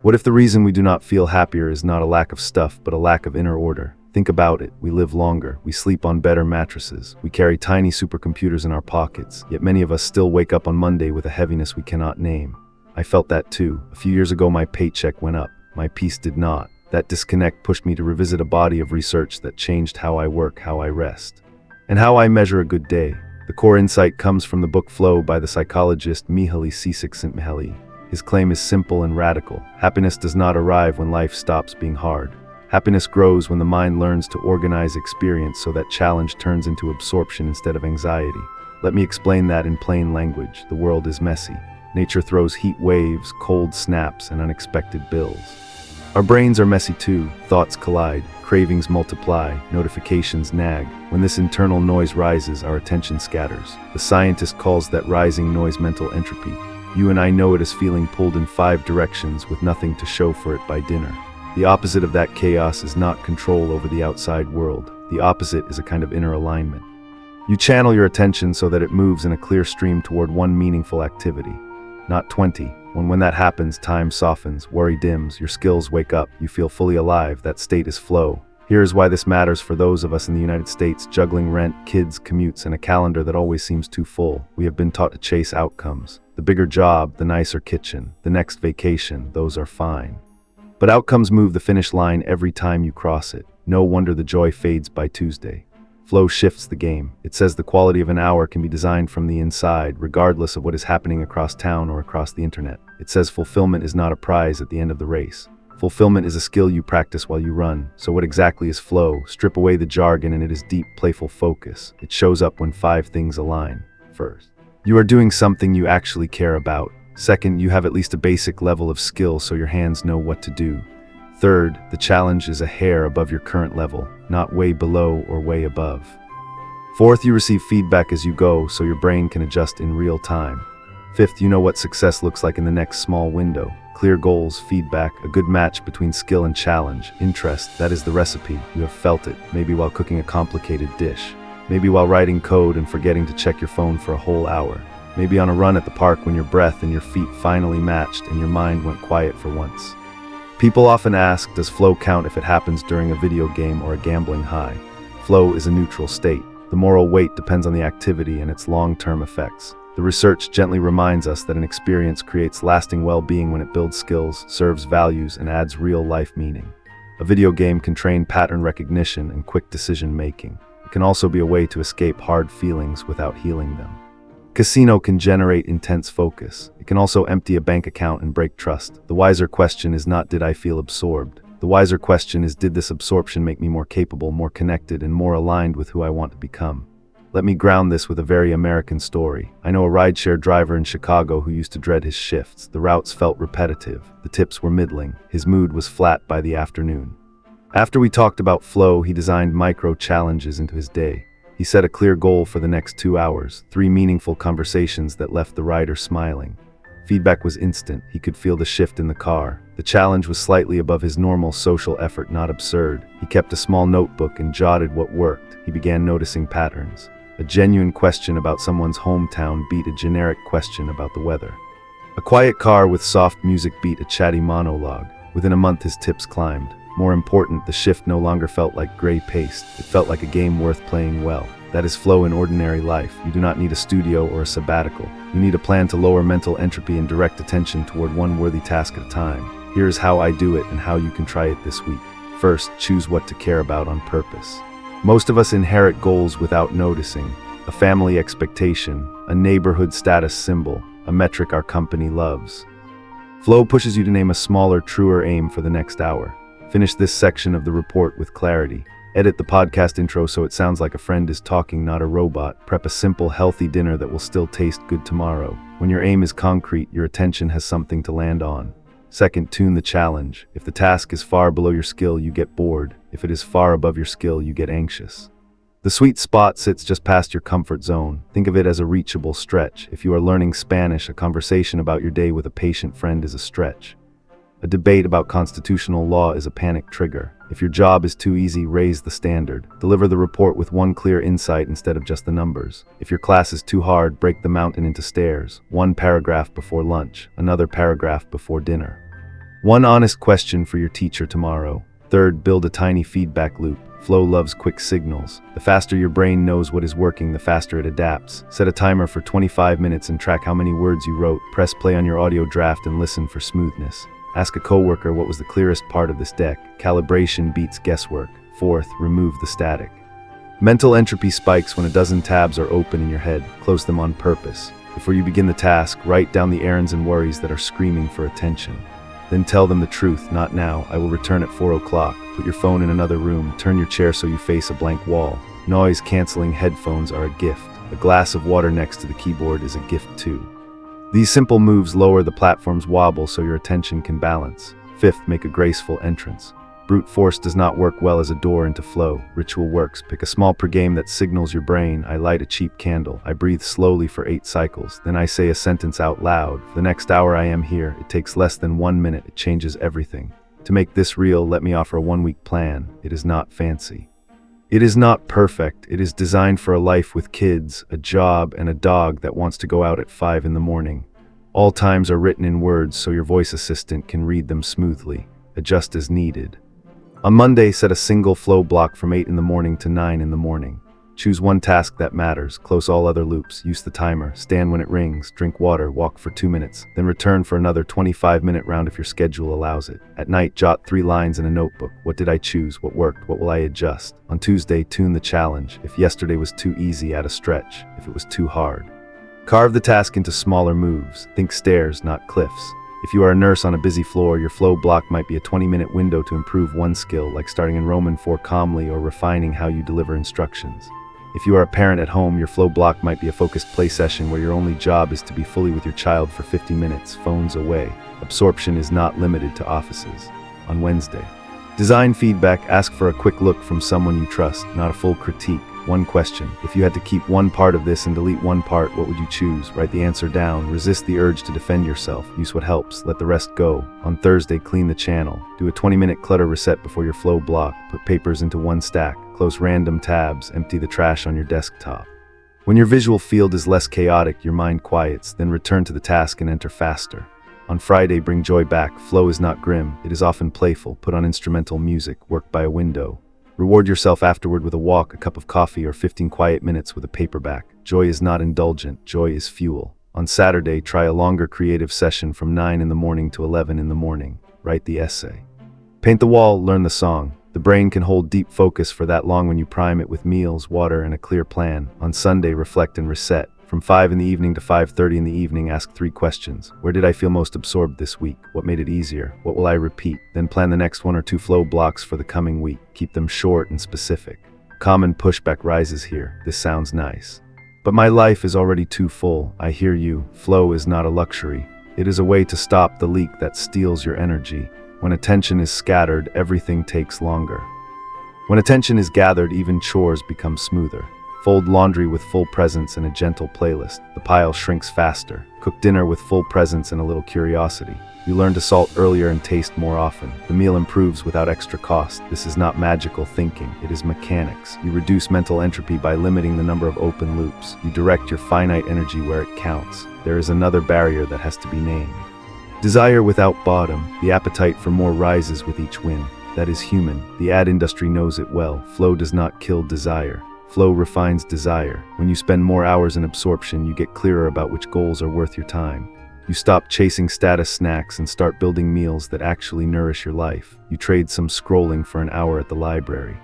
What if the reason we do not feel happier is not a lack of stuff, but a lack of inner order? Think about it. We live longer, we sleep on better mattresses, we carry tiny supercomputers in our pockets, yet many of us still wake up on Monday with a heaviness we cannot name. I felt that too. A few years ago my paycheck went up, my peace did not. That disconnect pushed me to revisit a body of research that changed how I work, how I rest, and how I measure a good day. The core insight comes from the book Flow by the psychologist Mihaly Csikszentmihalyi. His claim is simple and radical. Happiness does not arrive when life stops being hard. Happiness grows when the mind learns to organize experience so that challenge turns into absorption instead of anxiety. Let me explain that in plain language. The world is messy. Nature throws heat waves, cold snaps, and unexpected bills. Our brains are messy too. Thoughts collide, cravings multiply, notifications nag. When this internal noise rises, our attention scatters. The scientist calls that rising noise mental entropy. You and I know it as feeling pulled in 5 directions with nothing to show for it by dinner. The opposite of that chaos is not control over the outside world. The opposite is a kind of inner alignment. You channel your attention so that it moves in a clear stream toward one meaningful activity, not 20. When that happens, time softens, worry dims, your skills wake up, you feel fully alive. That state is flow. Here is why this matters for those of us in the United States juggling rent, kids, commutes, and a calendar that always seems too full. We have been taught to chase outcomes. The bigger job, the nicer kitchen, the next vacation, those are fine. But outcomes move the finish line every time you cross it. No wonder the joy fades by Tuesday. Flow shifts the game. It says the quality of an hour can be designed from the inside, regardless of what is happening across town or across the internet. It says fulfillment is not a prize at the end of the race. Fulfillment is a skill you practice while you run. So what exactly is flow? Strip away the jargon and it is deep, playful focus. It shows up when 5 things align. First, you are doing something you actually care about. Second, you have at least a basic level of skill so your hands know what to do. Third, the challenge is a hair above your current level, not way below or way above. Fourth, you receive feedback as you go so your brain can adjust in real time. Fifth, you know what success looks like in the next small window. Clear goals, feedback, a good match between skill and challenge, interest, that is the recipe. You have felt it, maybe while cooking a complicated dish. Maybe while writing code and forgetting to check your phone for a whole hour. Maybe on a run at the park when your breath and your feet finally matched and your mind went quiet for once. People often ask, does flow count if it happens during a video game or a gambling high? Flow is a neutral state. The moral weight depends on the activity and its long-term effects. The research gently reminds us that an experience creates lasting well-being when it builds skills, serves values, and adds real-life meaning. A video game can train pattern recognition and quick decision-making. It can also be a way to escape hard feelings without healing them. Casino can generate intense focus. It can also empty a bank account and break trust. The wiser question is not, did I feel absorbed? The wiser question is, did this absorption make me more capable, more connected, and more aligned with who I want to become? Let me ground this with a very American story. I know a rideshare driver in Chicago who used to dread his shifts. The routes felt repetitive. The tips were middling. His mood was flat by the afternoon. After we talked about flow, he designed micro challenges into his day. He set a clear goal for the next 2 hours, 3 meaningful conversations that left the rider smiling. Feedback was instant. He could feel the shift in the car. The challenge was slightly above his normal social effort, not absurd. He kept a small notebook and jotted what worked. He began noticing patterns. A genuine question about someone's hometown beat a generic question about the weather. A quiet car with soft music beat a chatty monologue. Within a month, his tips climbed. More important, the shift no longer felt like gray paste. It felt like a game worth playing well. That is flow in ordinary life. You do not need a studio or a sabbatical. You need a plan to lower mental entropy and direct attention toward one worthy task at a time. Here is how I do it and how you can try it this week. First, choose what to care about on purpose. Most of us inherit goals without noticing. A family expectation, a neighborhood status symbol, a metric our company loves. Flow pushes you to name a smaller, truer aim for the next hour. Finish this section of the report with clarity. Edit the podcast intro so it sounds like a friend is talking, not a robot. Prep a simple, healthy dinner that will still taste good tomorrow. When your aim is concrete, your attention has something to land on. Second, tune the challenge. If the task is far below your skill, you get bored. If it is far above your skill, you get anxious. The sweet spot sits just past your comfort zone. Think of it as a reachable stretch. If you are learning Spanish, a conversation about your day with a patient friend is a stretch. A debate about constitutional law is a panic trigger. If your job is too easy, raise the standard. Deliver the report with one clear insight instead of just the numbers. If your class is too hard, break the mountain into stairs. One paragraph before lunch, another paragraph before dinner. One honest question for your teacher tomorrow. Third, build a tiny feedback loop. Flow loves quick signals. The faster your brain knows what is working, the faster it adapts. Set a timer for 25 minutes and track how many words you wrote. Press play on your audio draft and listen for smoothness. Ask a coworker what was the clearest part of this deck. Calibration beats guesswork. Fourth, remove the static. Mental entropy spikes when a dozen tabs are open in your head. Close them on purpose. Before you begin the task, write down the errands and worries that are screaming for attention. Then tell them the truth. Not now. I will return at 4 o'clock. Put your phone in another room. Turn your chair so you face a blank wall. Noise-canceling headphones are a gift. A glass of water next to the keyboard is a gift too. These simple moves lower the platform's wobble so your attention can balance. Fifth, make a graceful entrance. Brute force does not work well as a door into flow. Ritual works. Pick a small pregame that signals your brain. I light a cheap candle. I breathe slowly for 8 cycles. Then I say a sentence out loud. For the next hour I am here. It takes less than 1 minute. It changes everything. To make this real, let me offer a 1-week plan. It is not fancy. It is not perfect. It is designed for a life with kids, a job, and a dog that wants to go out at 5 in the morning. All times are written in words so your voice assistant can read them smoothly. Adjust as needed. On Monday, set a single flow block from 8 in the morning to 9 in the morning. Choose one task that matters, close all other loops, use the timer, stand when it rings, drink water, walk for 2 minutes, then return for another 25-minute round if your schedule allows it. At night, jot 3 lines in a notebook. What did I choose? What worked? What will I adjust? On Tuesday, tune the challenge. If yesterday was too easy, add a stretch. If it was too hard, carve the task into smaller moves. Think stairs, not cliffs. If you are a nurse on a busy floor, your flow block might be a 20-minute window to improve one skill, like starting in Roman 4 calmly or refining how you deliver instructions. If you are a parent at home, your flow block might be a focused play session where your only job is to be fully with your child for 50 minutes, phones away. Absorption is not limited to offices. On Wednesday, design feedback. Ask for a quick look from someone you trust, not a full critique. One question. If you had to keep one part of this and delete one part, what would you choose? Write the answer down. Resist the urge to defend yourself. Use what helps. Let the rest go. On Thursday, clean the channel. Do a 20-minute clutter reset before your flow block. Put papers into one stack. Close random tabs. Empty the trash on your desktop. When your visual field is less chaotic, your mind quiets. Then return to the task and enter faster. On Friday, bring joy back. Flow is not grim. It is often playful. Put on instrumental music. Work by a window. Reward yourself afterward with a walk, a cup of coffee, or 15 quiet minutes with a paperback. Joy is not indulgent. Joy is fuel. On Saturday, try a longer creative session from 9 in the morning to 11 in the morning. Write the essay. Paint the wall, learn the song. The brain can hold deep focus for that long when you prime it with meals, water, and a clear plan. On Sunday, reflect and reset. From 5 in the evening to 5:30 in the evening, ask 3 questions. Where did I feel most absorbed this week? What made it easier? What will I repeat? Then plan the next 1 or 2 flow blocks for the coming week. Keep them short and specific. Common pushback rises here. This sounds nice, but my life is already too full. I hear you. Flow is not a luxury. It is a way to stop the leak that steals your energy. When attention is scattered, everything takes longer. When attention is gathered, even chores become smoother. Fold laundry with full presence and a gentle playlist. The pile shrinks faster. Cook dinner with full presence and a little curiosity. You learn to salt earlier and taste more often. The meal improves without extra cost. This is not magical thinking, it is mechanics. You reduce mental entropy by limiting the number of open loops. You direct your finite energy where it counts. There is another barrier that has to be named. Desire without bottom. The appetite for more rises with each win. That is human. The ad industry knows it well. Flow does not kill desire. Flow refines desire. When you spend more hours in absorption, you get clearer about which goals are worth your time. You stop chasing status snacks and start building meals that actually nourish your life. You trade some scrolling for an hour at the library.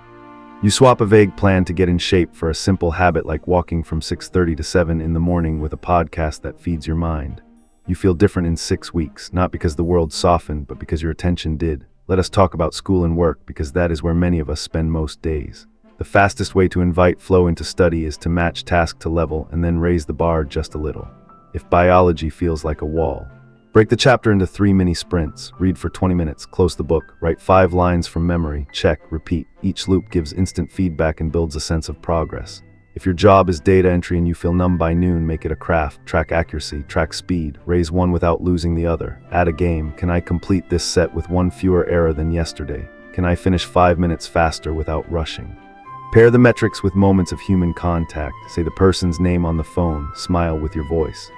You swap a vague plan to get in shape for a simple habit like walking from 6:30 to 7 in the morning with a podcast that feeds your mind. You feel different in 6 weeks, not because the world softened, but because your attention did. Let us talk about school and work, because that is where many of us spend most days. The fastest way to invite flow into study is to match task to level and then raise the bar just a little. If biology feels like a wall, break the chapter into 3 mini sprints. Read for 20 minutes, close the book, write 5 lines from memory, check, repeat. Each loop gives instant feedback and builds a sense of progress. If your job is data entry and you feel numb by noon, make it a craft. Track accuracy, track speed, raise one without losing the other. Add a game. Can I complete this set with 1 fewer error than yesterday? Can I finish 5 minutes faster without rushing? Pair the metrics with moments of human contact. Say the person's name on the phone. Smile with your voice.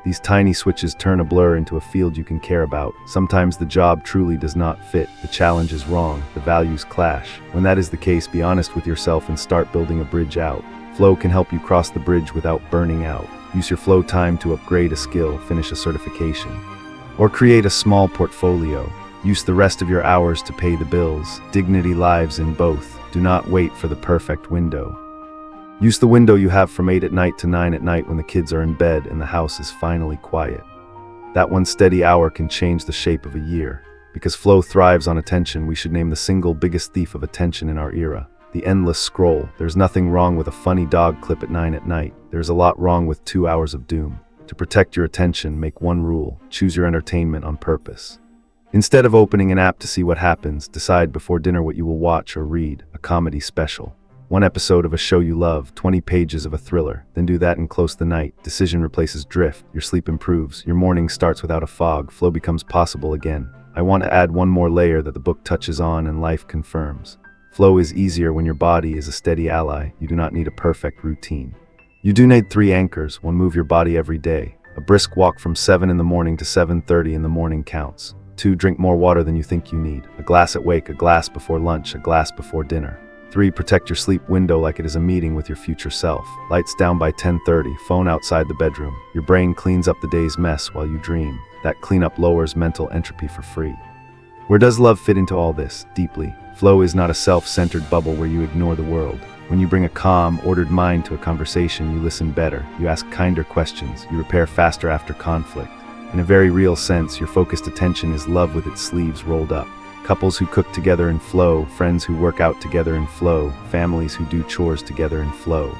These tiny switches turn a blur into a field you can care about. Sometimes the job truly does not fit, the challenge is wrong, the values clash. When that is the case, be honest with yourself and start building a bridge out. Flow can help you cross the bridge without burning out. Use your flow time to upgrade a skill, finish a certification, or create a small portfolio. Use the rest of your hours to pay the bills. Dignity lives in both. Do not wait for the perfect window. Use the window you have from 8 at night to 9 at night when the kids are in bed and the house is finally quiet. That one steady hour can change the shape of a year. Because flow thrives on attention, we should name the single biggest thief of attention in our era: the endless scroll. There's nothing wrong with a funny dog clip at 9 at night. There's a lot wrong with 2 hours of doom. To protect your attention, make one rule: choose your entertainment on purpose. Instead of opening an app to see what happens, decide before dinner what you will watch or read: a comedy special, 1 episode of a show you love, 20 pages of a thriller. Then do that and close the night. Decision replaces drift. Your sleep improves. Your morning starts without a fog. Flow becomes possible again. I want to add one more layer that the book touches on and life confirms. Flow is easier when your body is a steady ally. You do not need a perfect routine. You do need 3 anchors. 1, move your body every day. A brisk walk from 7 in the morning to 7:30 in the morning counts. 2, drink more water than you think you need. A glass at wake, a glass before lunch, a glass before dinner. 3, protect your sleep window like it is a meeting with your future self. Lights down by 10:30, phone outside the bedroom. Your brain cleans up the day's mess while you dream. That cleanup lowers mental entropy for free. Where does love fit into all this? Deeply. Flow is not a self-centered bubble where you ignore the world. When you bring a calm, ordered mind to a conversation, you listen better, you ask kinder questions, you repair faster after conflict. In a very real sense, your focused attention is love with its sleeves rolled up. Couples who cook together in flow, friends who work out together in flow, families who do chores together in flow.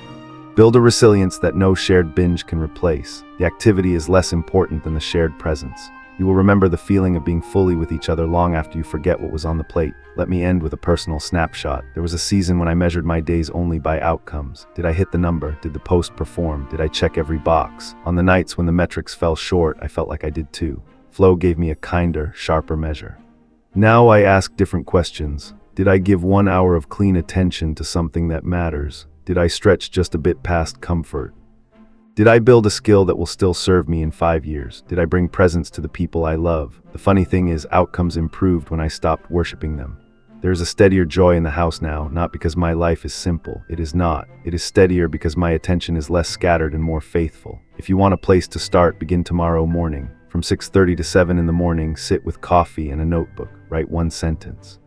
Build a resilience that no shared binge can replace. The activity is less important than the shared presence. You will remember the feeling of being fully with each other long after you forget what was on the plate. Let me end with a personal snapshot. There was a season when I measured my days only by outcomes. Did I hit the number? Did the post perform? Did I check every box? On the nights when the metrics fell short, I felt like I did too. Flow gave me a kinder, sharper measure. Now I ask different questions. Did I give 1 hour of clean attention to something that matters? Did I stretch just a bit past comfort? Did I build a skill that will still serve me in 5 years? Did I bring presence to the people I love? The funny thing is, outcomes improved when I stopped worshiping them. There is a steadier joy in the house now, not because my life is simple. It is not. It is steadier because my attention is less scattered and more faithful. If you want a place to start, begin tomorrow morning. From 6:30 to 7 in the morning, sit with coffee and a notebook. Write 1 sentence.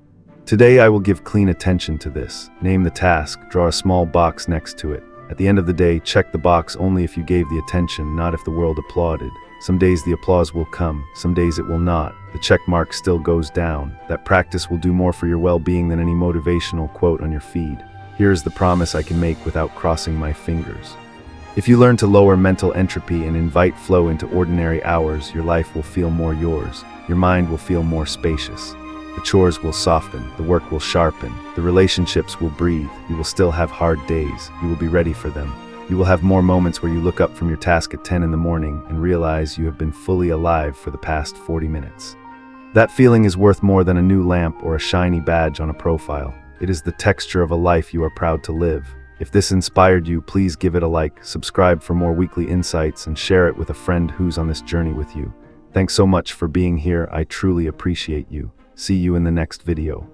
Today I will give clean attention to this. Name the task, draw a small box next to it. At the end of the day, check the box only if you gave the attention, not if the world applauded. Some days the applause will come, some days it will not. The check mark still goes down. That practice will do more for your well-being than any motivational quote on your feed. Here is the promise I can make without crossing my fingers. If you learn to lower mental entropy and invite flow into ordinary hours, your life will feel more yours. Your mind will feel more spacious. The chores will soften, the work will sharpen, the relationships will breathe. You will still have hard days. You will be ready for them. You will have more moments where you look up from your task at 10 in the morning and realize you have been fully alive for the past 40 minutes. That feeling is worth more than a new lamp or a shiny badge on a profile. It is the texture of a life you are proud to live. If this inspired you, please give it a like, subscribe for more weekly insights, and share it with a friend who's on this journey with you. Thanks so much for being here. I truly appreciate you. See you in the next video.